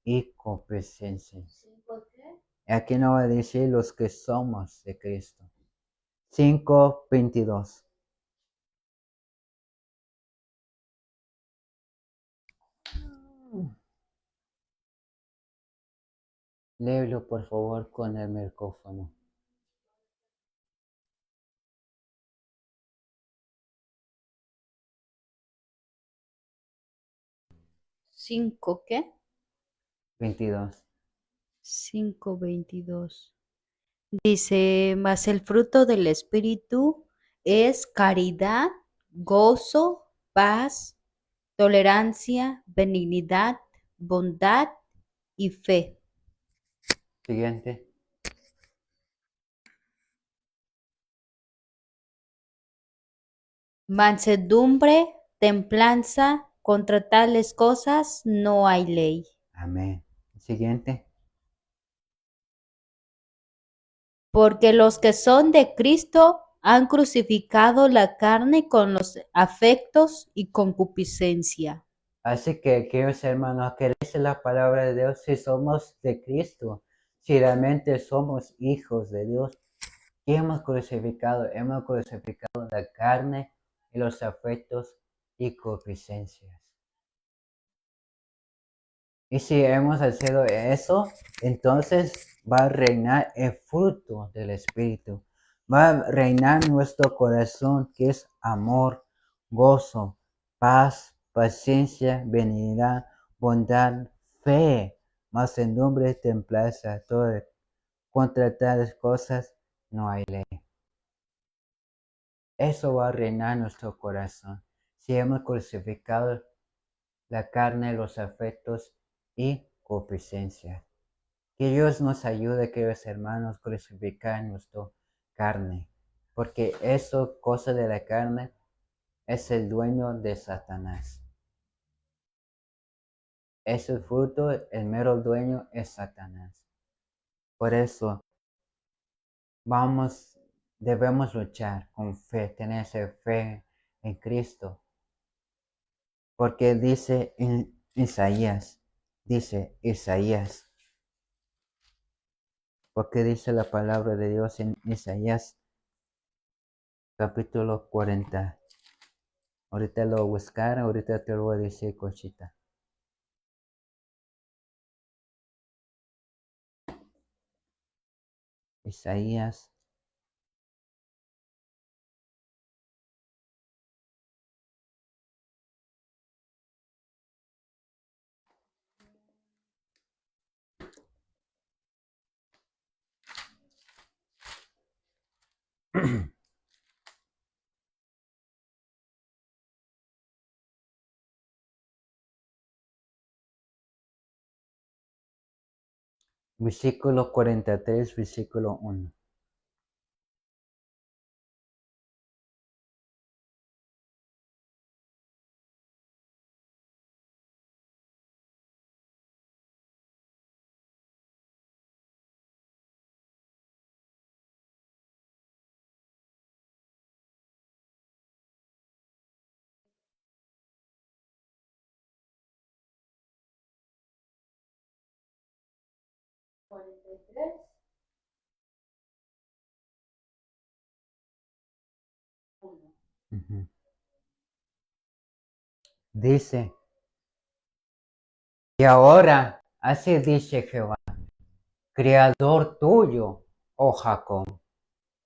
y concupiscencias. ¿Por qué? Aquí no va a decir los que somos de Cristo. 5:22. Léelo por favor con el micrófono. ¿Cinco qué? 22. 5:22. Dice, mas el fruto del Espíritu es caridad, gozo, paz, tolerancia, benignidad, bondad y fe. Siguiente. Mansedumbre, templanza, contra tales cosas no hay ley. Amén. Siguiente. Porque los que son de Cristo han crucificado la carne con los afectos y concupiscencia. Así que, queridos hermanos, que dice la palabra de Dios, si somos de Cristo, si realmente somos hijos de Dios, ¿qué hemos crucificado? Hemos crucificado la carne y los afectos y concupiscencias. Y si hemos hecho eso, entonces va a reinar el fruto del Espíritu. Va a reinar nuestro corazón, que es amor, gozo, paz, paciencia, benignidad, bondad, fe, mansedumbre, templanza. Contra tales cosas no hay ley. Eso va a reinar nuestro corazón si hemos crucificado la carne, los afectos y concupiscencias. Que Dios nos ayude, queridos hermanos, a crucificar nuestra carne, porque eso, cosa de la carne, es el dueño de Satanás. Es el fruto, el mero dueño es Satanás. Por eso, debemos luchar con fe, tener esa fe en Cristo. Porque dice en Isaías, porque dice la palabra de Dios en Isaías capítulo 40. Ahorita lo voy a buscar, ahorita te lo voy a decir, Conchita. Isaías versículo 43, versículo 1. Dice, y ahora, así dice Jehová, creador tuyo, oh Jacob,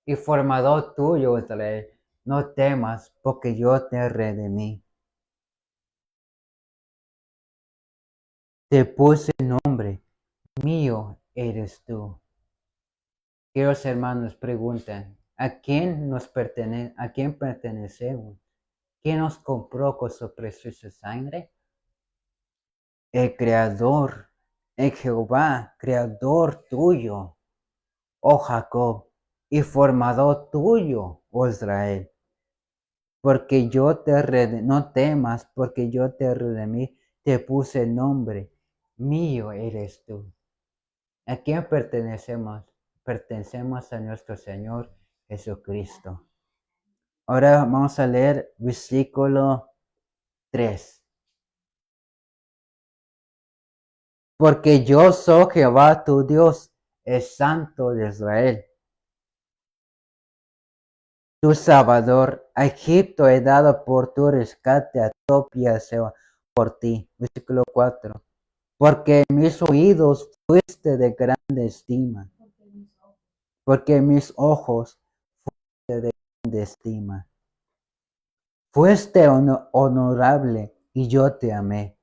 y formador tuyo, Israel, no temas, porque yo te redimí. Te puse nombre, mío eres tú. Queridos hermanos, preguntan, ¿a quién pertenecemos? ¿Quién nos compró con su preciosa sangre? El Creador, el Jehová, Creador tuyo, oh Jacob, y formador tuyo, oh Israel. Porque no temas, porque yo te redimí, te puse el nombre, mío eres tú. ¿A quién pertenecemos? Pertenecemos a nuestro Señor Jesucristo. Ahora vamos a leer versículo 3. Porque yo soy Jehová tu Dios, el Santo de Israel, tu Salvador. A Egipto he dado por tu rescate, a Etiopía por ti. Versículo 4. Porque en mis oídos fuiste de grande estima. Porque en mis ojos fuiste de grande estima. Fuiste honorable y yo te amé.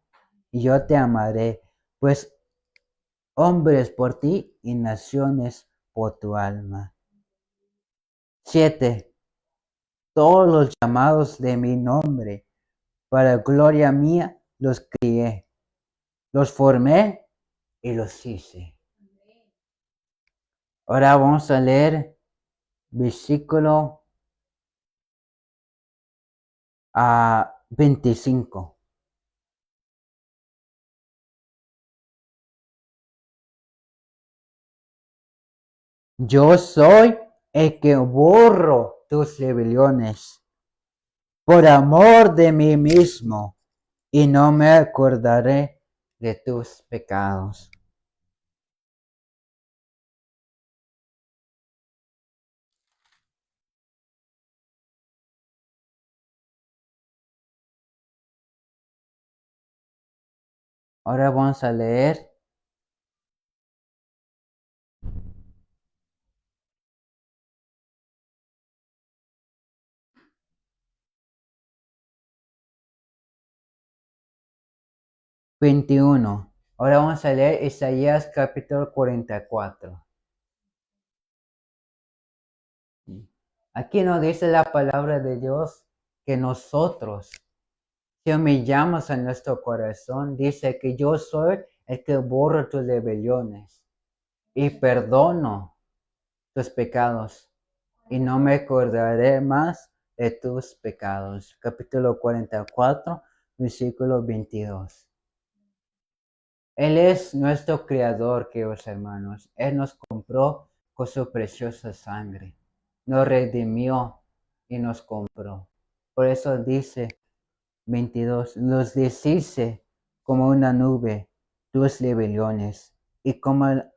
Y yo te amaré, pues hombres por ti y naciones por tu alma. 7. Todos los llamados de mi nombre, para gloria mía, los crié, los formé y los hice. Ahora vamos a leer versículo 25. Yo soy el que borro tus rebeliones por amor de mí mismo, y no me acordaré de tus pecados. Ahora vamos a leer 21. Ahora vamos a leer Isaías capítulo 44. Aquí nos dice la palabra de Dios que nosotros, si humillamos a nuestro corazón, dice que yo soy el que borra tus rebeliones y perdono tus pecados y no me acordaré más de tus pecados. Capítulo 44, versículo 22. Él es nuestro creador, queridos hermanos. Él nos compró con su preciosa sangre. Nos redimió y nos compró. Por eso dice 22, los deshice como una nube tus rebeliones y como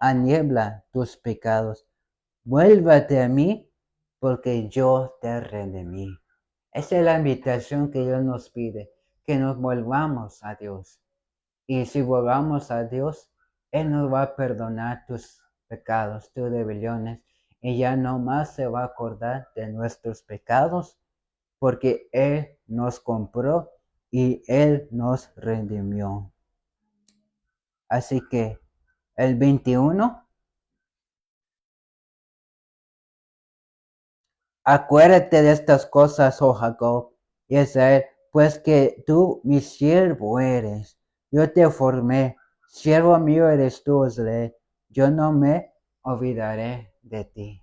aniebla tus pecados. Vuélvate a mí porque yo te redimí. Esa es la invitación que Dios nos pide, que nos volvamos a Dios. Y si volvamos a Dios, Él nos va a perdonar tus pecados, tus rebeliones, y ya no más se va a acordar de nuestros pecados, porque Él nos compró y Él nos redimió. Así que el 21, acuérdate de estas cosas, oh Jacob, y Israel, pues que tú mi siervo eres. Yo te formé, siervo mío eres tú, Israel. Yo no me olvidaré de ti.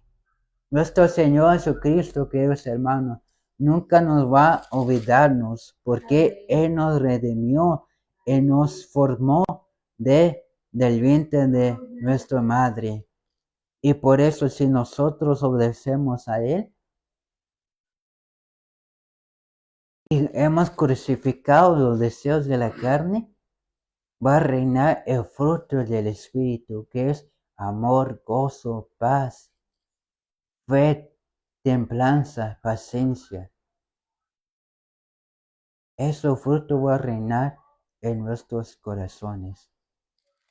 Nuestro Señor Jesucristo, queridos hermanos, nunca nos va a olvidarnos porque Él nos redimió, Él nos formó del vientre de nuestra madre. Y por eso si nosotros obedecemos a Él y hemos crucificado los deseos de la carne, va a reinar el fruto del Espíritu, que es amor, gozo, paz, fe, templanza, paciencia. Ese fruto va a reinar en nuestros corazones.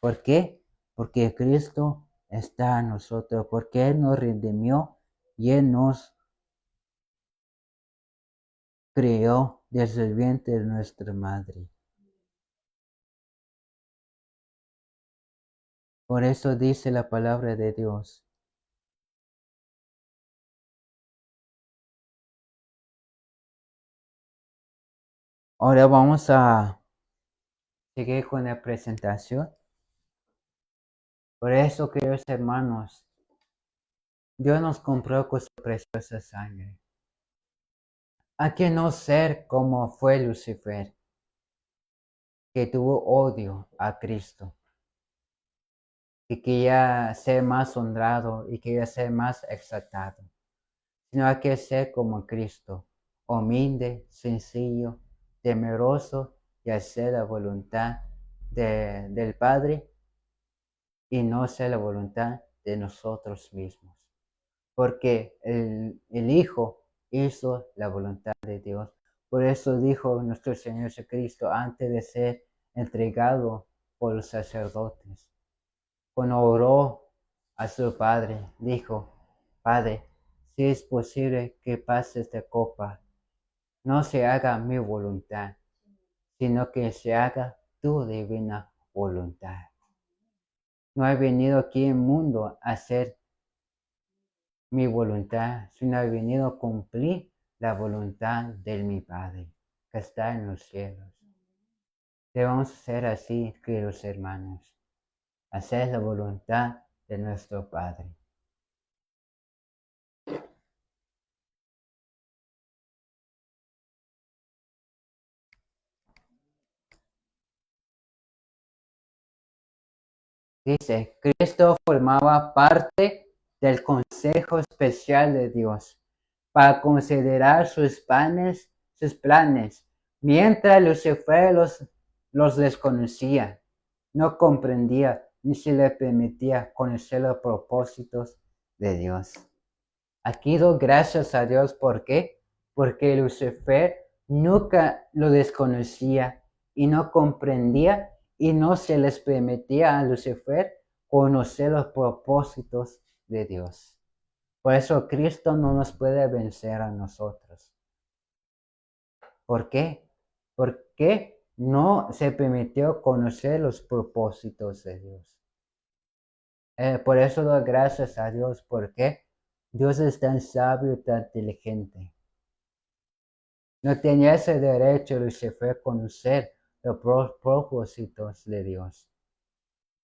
¿Por qué? Porque Cristo está en nosotros, porque Él nos redimió y Él nos creó desde el vientre de nuestra madre. Por eso dice la palabra de Dios. Ahora vamos a seguir con la presentación. Por eso, queridos hermanos, Dios nos compró con su preciosa sangre. Hay que no ser como fue Lucifer, que tuvo odio a Cristo, que quería ser más honrado y quería ser más exaltado, sino hay que ser como Cristo, humilde, sencillo, temeroso y hacer la voluntad del Padre y no hacer la voluntad de nosotros mismos. Porque el Hijo hizo la voluntad de Dios. Por eso dijo nuestro Señor Jesucristo antes de ser entregado por los sacerdotes. Cuando oró a su Padre, dijo, Padre, si es posible que pase esta copa, no se haga mi voluntad, sino que se haga tu divina voluntad. No he venido aquí en el mundo a hacer mi voluntad, sino he venido a cumplir la voluntad de mi Padre, que está en los cielos. Debemos ser así, queridos hermanos, hacer la voluntad de nuestro Padre. Dice, Cristo formaba parte del consejo especial de Dios para considerar sus planes, mientras Lucifer los desconocía, no comprendía ni se le permitía conocer los propósitos de Dios. Aquí doy gracias a Dios, ¿por qué? Porque Lucifer nunca lo desconocía y no comprendía y no se les permitía a Lucifer conocer los propósitos de Dios. Por eso Cristo no nos puede vencer a nosotros. ¿Por qué? Porque no se permitió conocer los propósitos de Dios. Por eso doy gracias a Dios, porque Dios es tan sabio y tan inteligente. No tenía ese derecho Lucifer a conocer los propósitos de Dios,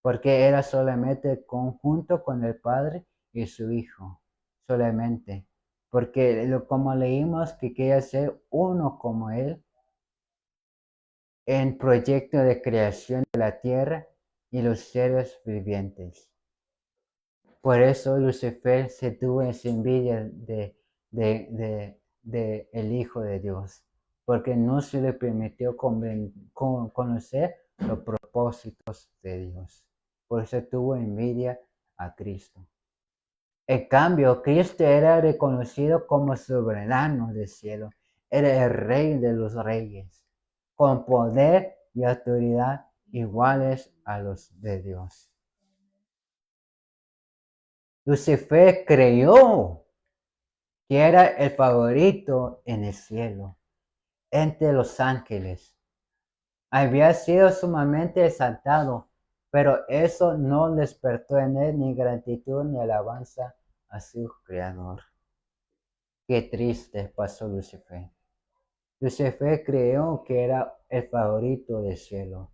porque era solamente conjunto con el Padre y su Hijo, solamente. Porque como leímos que quería ser uno como Él en proyecto de creación de la tierra y los seres vivientes. Por eso Lucifer se tuvo esa envidia de el Hijo de Dios, porque no se le permitió conocer los propósitos de Dios. Por eso tuvo envidia a Cristo. En cambio, Cristo era reconocido como soberano del cielo, era el Rey de los reyes, con poder y autoridad iguales a los de Dios. Lucifer creyó que era el favorito en el cielo, entre los ángeles. Había sido sumamente exaltado, pero eso no despertó en él ni gratitud ni alabanza a su Creador. Qué triste pasó Lucifer. Lucifer creyó que era el favorito del cielo,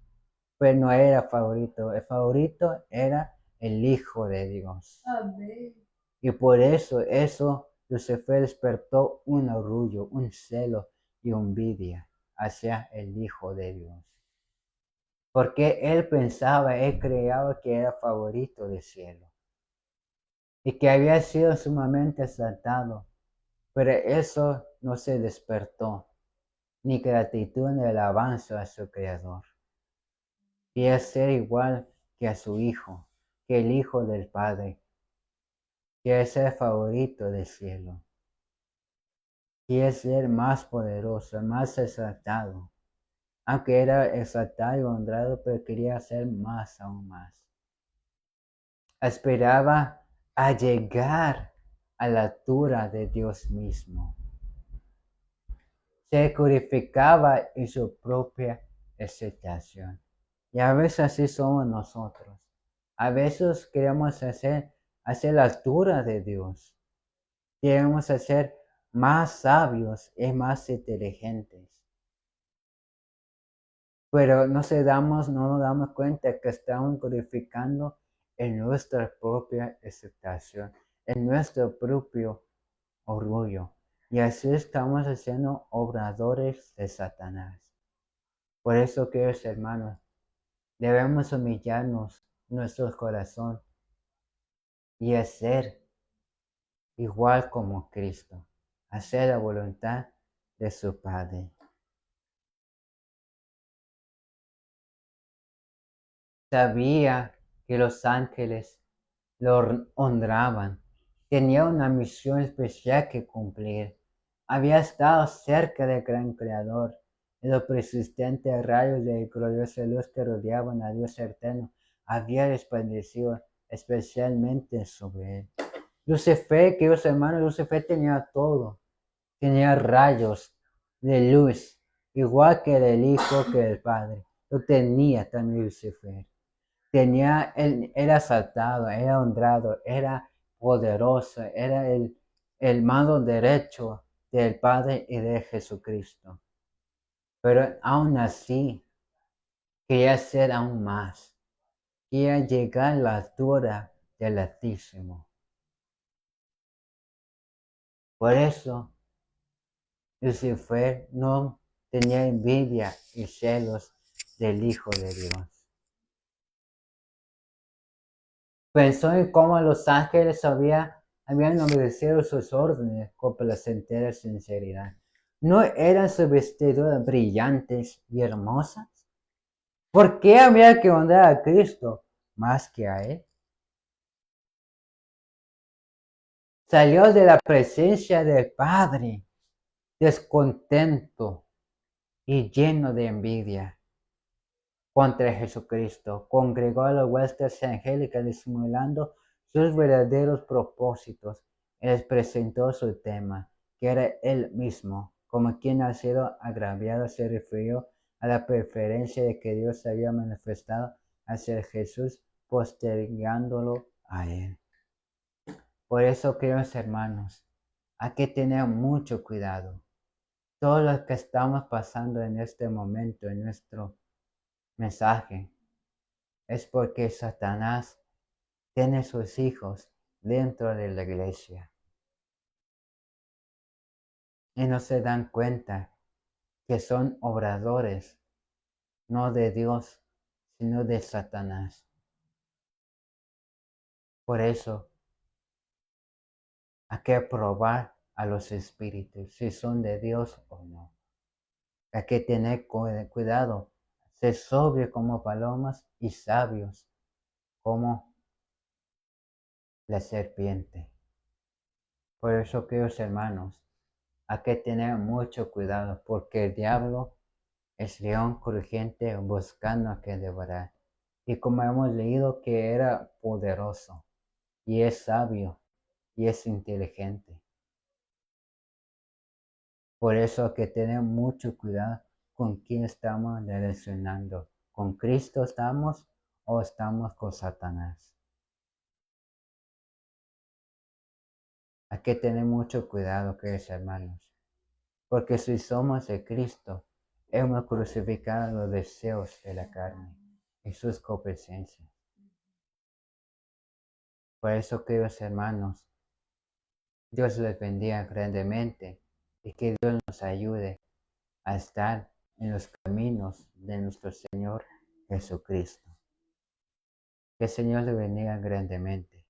pero no era favorito. El favorito era el Hijo de Dios. Amén. Y por eso Lucifer despertó un orgullo, un celo y envidia hacia el Hijo de Dios. Porque él creía que era favorito del cielo. Y que había sido sumamente exaltado. Pero eso no se despertó, ni gratitud ni alabanza a su Creador. Quería ser igual que a su Hijo, que el Hijo del Padre. Quiere ser favorito del cielo. Quiere ser más poderoso, más exaltado. Aunque era exaltado y honrado, pero quería ser más, aún más. Esperaba a llegar a la altura de Dios mismo. Se glorificaba en su propia exaltación. Y a veces así somos nosotros. A veces queremos hacer la altura de Dios. Queremos ser más sabios y más inteligentes. Pero no nos damos cuenta que estamos glorificando en nuestra propia exaltación, en nuestro propio orgullo. Y así estamos siendo obradores de Satanás. Por eso, queridos hermanos, debemos humillarnos nuestro corazón y hacer igual como Cristo, hacer la voluntad de su Padre. Sabía que los ángeles lo honraban, tenía una misión especial que cumplir. Había estado cerca del gran Creador, y los persistentes rayos de gloriosa luz que rodeaban a Dios eterno había resplandecido especialmente sobre él. Lucifer, queridos hermanos, Lucifer tenía todo. Tenía rayos de luz, igual que el Hijo que el Padre. Lo tenía también Lucifer. Era exaltado, era honrado, era poderoso, era el mano derecho del Padre y de Jesucristo. Pero aún así, quería ser aún más. Quería llegar a la altura del Altísimo. Por eso, Lucifer no tenía envidia y celos del Hijo de Dios. Pensó en cómo los ángeles habían obedecido sus órdenes con placentera sinceridad. ¿No eran sus vestiduras brillantes y hermosas? ¿Por qué había que honrar a Cristo más que a Él? Salió de la presencia del Padre, descontento y lleno de envidia contra Jesucristo. Congregó a las huestes angélicas disimulando sus verdaderos propósitos y les presentó su tema, que era él mismo. Como quien ha sido agraviado, se refirió a la preferencia de que Dios se había manifestado hacia Jesús, postergándolo a él. Por eso, queridos hermanos, hay que tener mucho cuidado. Todo lo que estamos pasando en este momento, en nuestro mensaje, es porque Satanás tiene sus hijos dentro de la iglesia y no se dan cuenta que son obradores, no de Dios, sino de Satanás. Por eso hay que probar a los espíritus si son de Dios o no. Hay que tener cuidado, ser sobrios como palomas y sabios como la serpiente. Por eso, queridos hermanos, hay que tener mucho cuidado porque el diablo es león crujiente buscando a que devorar. Y como hemos leído que era poderoso y es sabio y es inteligente. Por eso hay que tener mucho cuidado con quién estamos relacionando. ¿Con Cristo estamos o estamos con Satanás? Hay que tener mucho cuidado, queridos hermanos, porque si somos de Cristo, hemos crucificado los deseos de la carne y sus concupiscencias. Por eso, queridos hermanos, Dios les bendiga grandemente y que Dios nos ayude a estar en los caminos de nuestro Señor Jesucristo. Que el Señor le bendiga grandemente.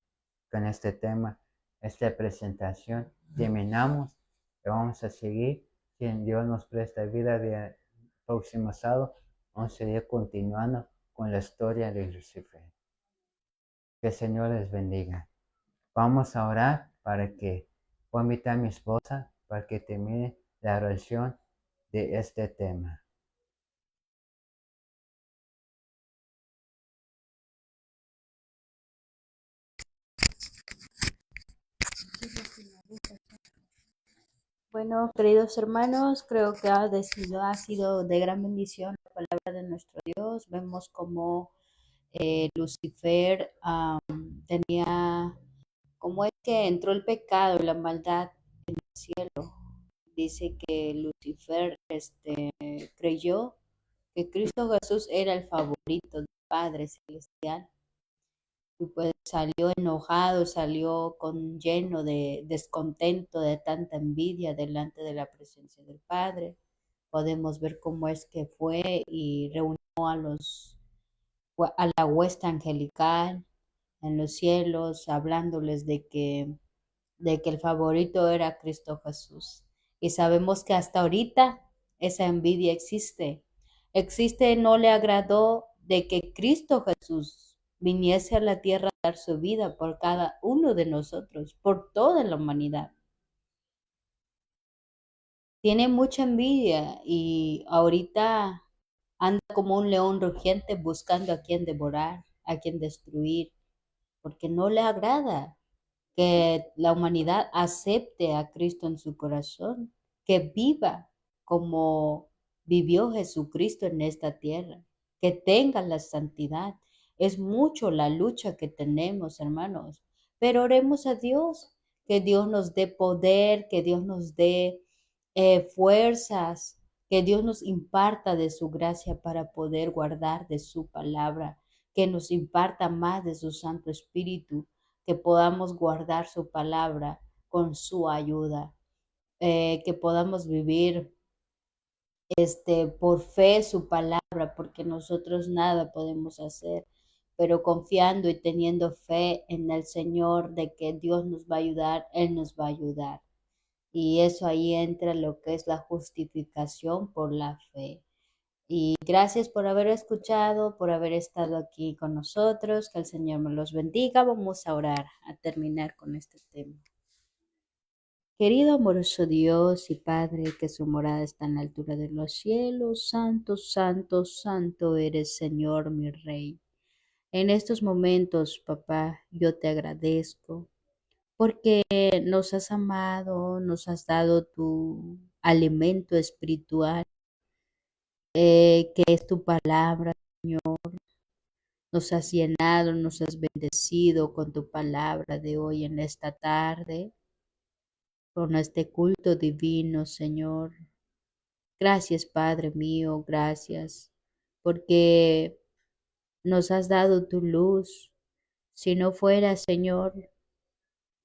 Con este tema, esta presentación, terminamos y vamos a seguir. Si Dios nos presta vida de próximo sábado, vamos a seguir continuando con la historia de Lucifer. Que el Señor les bendiga. Vamos a orar para que voy a invitar a mi esposa para que termine la oración de este tema. Bueno, queridos hermanos, creo que ha sido de gran bendición la palabra de nuestro Dios. Vemos como Lucifer tenía, como es que entró el pecado y la maldad en el cielo. Dice que Lucifer creyó que Cristo Jesús era el favorito del Padre Celestial. Y pues salió enojado, salió lleno de descontento, de tanta envidia delante de la presencia del Padre. Podemos ver cómo es que fue y reunió a la hueste angelical en los cielos, hablándoles de que el favorito era Cristo Jesús. Y sabemos que hasta ahorita esa envidia existe. Existe, no le agradó de que Cristo Jesús viniese a la tierra a dar su vida por cada uno de nosotros, por toda la humanidad. Tiene mucha envidia y ahorita anda como un león rugiente buscando a quien devorar, a quien destruir, porque no le agrada que la humanidad acepte a Cristo en su corazón, que viva como vivió Jesucristo en esta tierra, que tenga la santidad. Es mucho la lucha que tenemos, hermanos, pero oremos a Dios, que Dios nos dé poder, que Dios nos dé fuerzas, que Dios nos imparta de su gracia para poder guardar de su palabra, que nos imparta más de su Santo Espíritu, que podamos guardar su palabra con su ayuda, que podamos vivir por fe su palabra, porque nosotros nada podemos hacer, pero confiando y teniendo fe en el Señor de que Dios nos va a ayudar, Él nos va a ayudar. Y eso ahí entra lo que es la justificación por la fe. Y gracias por haber escuchado, por haber estado aquí con nosotros. Que el Señor me los bendiga. Vamos a orar, a terminar con este tema. Querido amoroso Dios y Padre, que su morada está en la altura de los cielos, santo, santo, santo eres, Señor, mi Rey. En estos momentos, papá, yo te agradezco porque nos has amado, nos has dado tu alimento espiritual que es tu palabra, Señor. Nos has llenado, nos has bendecido con tu palabra de hoy en esta tarde, con este culto divino, Señor. Gracias, Padre mío, gracias, porque nos has dado tu luz. Si no fuera, Señor,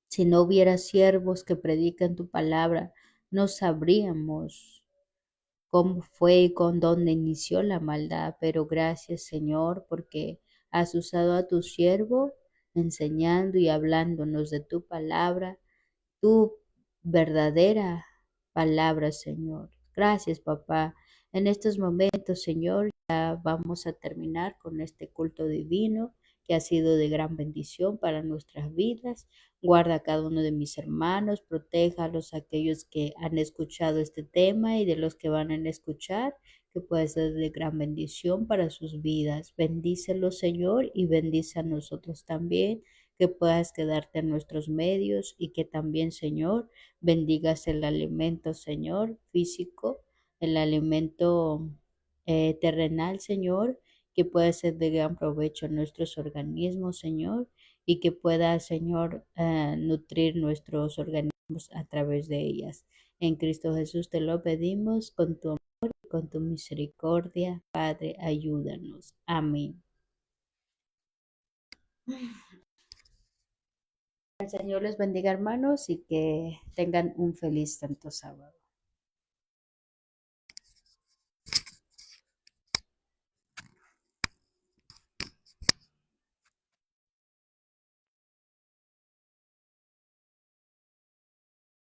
si no hubiera siervos que predican tu palabra, no sabríamos cómo fue y con dónde inició la maldad. Pero gracias, Señor, porque has usado a tu siervo enseñando y hablándonos de tu palabra, tu verdadera palabra, Señor. Gracias, papá. En estos momentos, Señor, ya vamos a terminar con este culto divino que ha sido de gran bendición para nuestras vidas. Guarda a cada uno de mis hermanos, protéjalos a aquellos que han escuchado este tema y de los que van a escuchar, que puede ser de gran bendición para sus vidas. Bendícelos, Señor, y bendice a nosotros también, que puedas quedarte en nuestros medios y que también, Señor, bendigas el alimento, Señor, físico, el alimento terrenal, Señor, que pueda ser de gran provecho en nuestros organismos, Señor, y que pueda, Señor, nutrir nuestros organismos a través de ellas. En Cristo Jesús te lo pedimos con tu amor y con tu misericordia, Padre, ayúdanos. Amén. El Señor les bendiga, hermanos, y que tengan un feliz santo sábado.